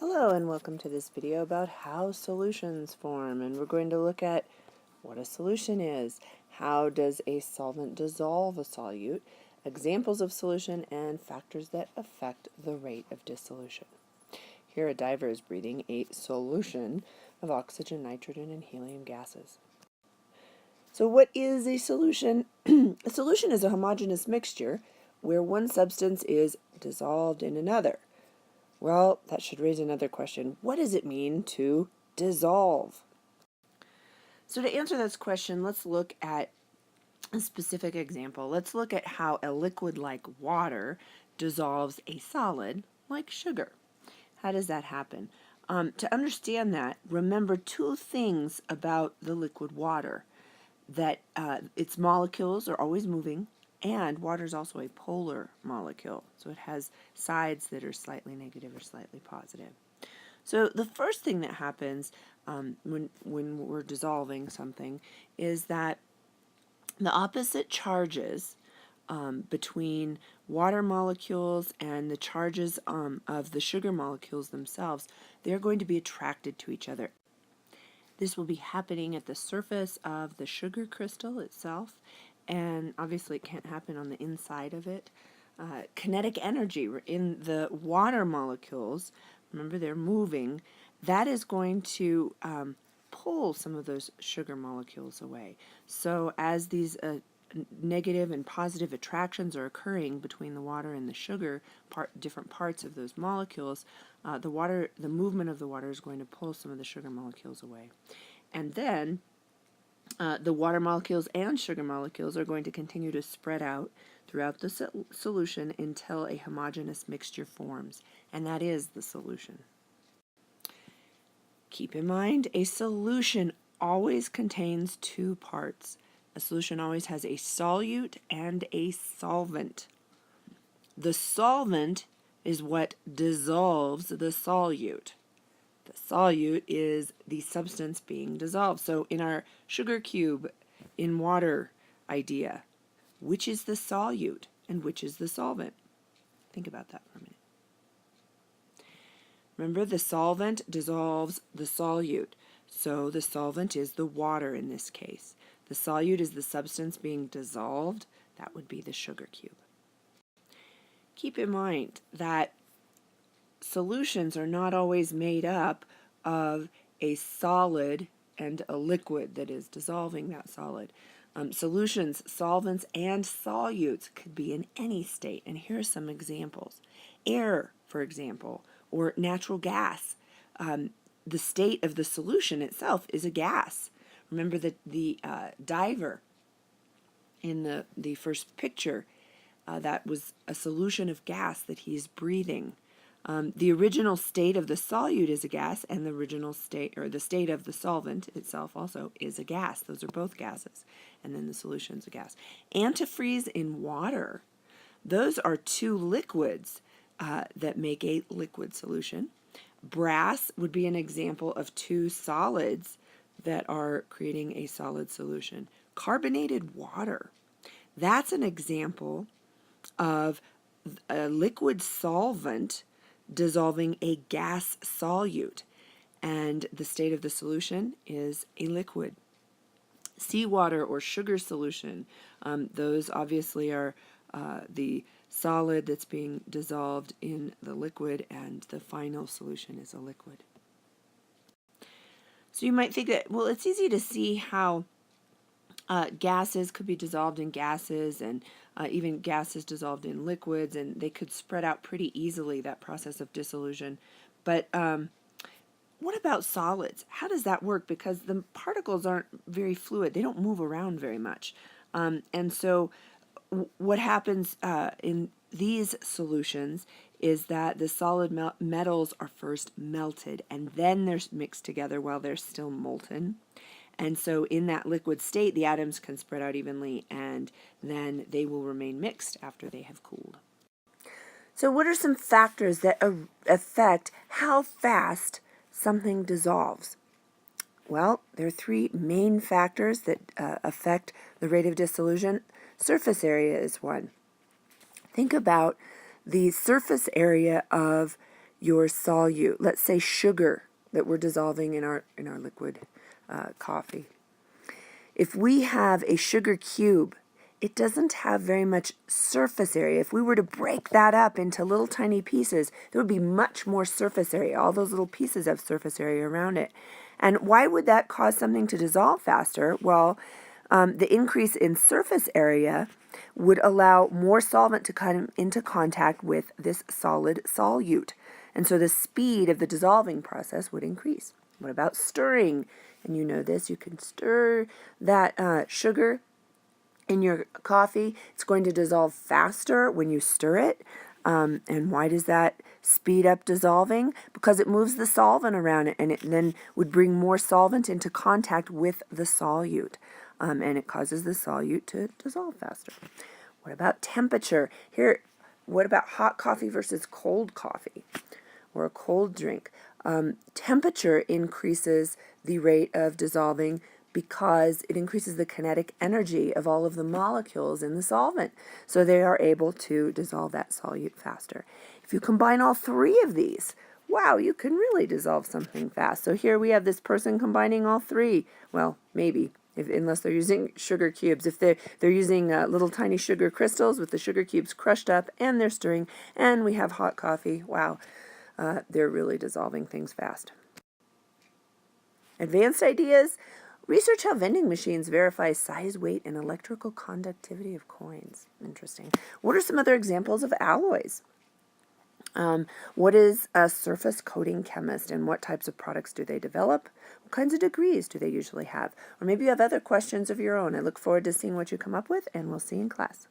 Hello and welcome to this video about how solutions form, and we're going to look at what a solution is, how does a solvent dissolve a solute, examples of solution, and factors that affect the rate of dissolution. Here a diver is breathing a solution of oxygen, nitrogen, and helium gases. So what is a solution? A solution is a homogeneous mixture where one substance is dissolved in another. Well, that should raise another question. What does it mean to dissolve? So to answer this question, let's look at a specific example. Let's look at how a liquid like water dissolves a solid like sugar. How does that happen? To understand that, remember two things about the liquid water. That its molecules are always moving, and water is also a polar molecule, so it has sides that are slightly negative or slightly positive. So the first thing that happens when we're dissolving something is that the opposite charges between water molecules and the charges of the sugar molecules themselves, they're going to be attracted to each other. This will be happening at the surface of the sugar crystal itself, and obviously it can't happen on the inside of it. Kinetic energy in the water molecules, remember they're moving, that is going to pull some of those sugar molecules away. So as these negative and positive attractions are occurring between the water and the sugar, different parts of those molecules, the movement of the water is going to pull some of the sugar molecules away. And then the water molecules and sugar molecules are going to continue to spread out throughout the solution until a homogeneous mixture forms, and that is the solution. Keep in mind, a solution always contains two parts. A solution always has a solute and a solvent. The solvent is what dissolves the solute. The solute is the substance being dissolved. So in our sugar cube in water idea, which is the solute and which is the solvent? Think about that for a minute. Remember, the solvent dissolves the solute. So the solvent is the water in this case. The solute is the substance being dissolved. That would be the sugar cube. Keep in mind that solutions are not always made up of a solid and a liquid that is dissolving that solid. Solutions, solvents, and solutes could be in any state, and here are some examples. Air, for example, or natural gas. The state of the solution itself is a gas. Remember that the diver in the first picture, that was a solution of gas that he's breathing. The original state of the solute is a gas, and the original state, or the state of the solvent itself also, is a gas. Those are both gases. And then the solution's a gas. Antifreeze in water, those are two liquids that make a liquid solution. Brass would be an example of two solids that are creating a solid solution. Carbonated water, that's an example of a liquid solvent dissolving a gas solute, and the state of the solution is a liquid. Seawater or sugar solution, those obviously are the solid that's being dissolved in the liquid, and the final solution is a liquid. So you might think that, well, it's easy to see how gases could be dissolved in gases, and even gases dissolved in liquids, and they could spread out pretty easily, that process of dissolution. But what about solids? How does that work? Because the particles aren't very fluid. They don't move around very much. And so what happens in these solutions is that the solid metals are first melted, and then they're mixed together while they're still molten. And so in that liquid state, the atoms can spread out evenly, and then they will remain mixed after they have cooled. So what are some factors that affect how fast something dissolves? Well, there are three main factors that affect the rate of dissolution. Surface area is one. Think about the surface area of your solute, let's say sugar that we're dissolving in our liquid coffee. If we have a sugar cube, it doesn't have very much surface area. If we were to break that up into little tiny pieces, there would be much more surface area. All those little pieces have surface area around it. And why would that cause something to dissolve faster? Well, the increase in surface area would allow more solvent to come into contact with this solid solute. And so the speed of the dissolving process would increase. What about stirring? And you know this, you can stir that sugar in your coffee. It's going to dissolve faster when you stir it. And why does that speed up dissolving? Because it moves the solvent around it, and it then would bring more solvent into contact with the solute. And it causes the solute to dissolve faster. What about temperature? Here, what about hot coffee versus cold coffee or a cold drink? Temperature increases the rate of dissolving because it increases the kinetic energy of all of the molecules in the solvent. So they are able to dissolve that solute faster. If you combine all three of these, wow, you can really dissolve something fast. So here we have this person combining all three. Well, maybe, unless they're using sugar cubes. If they're using little tiny sugar crystals with the sugar cubes crushed up and they're stirring, and we have hot coffee, wow, they're really dissolving things fast. Advanced ideas. Research how vending machines verify size, weight, and electrical conductivity of coins. Interesting. What are some other examples of alloys? What is a surface coating chemist, and what types of products do they develop? What kinds of degrees do they usually have? Or maybe you have other questions of your own. I look forward to seeing what you come up with, and we'll see you in class.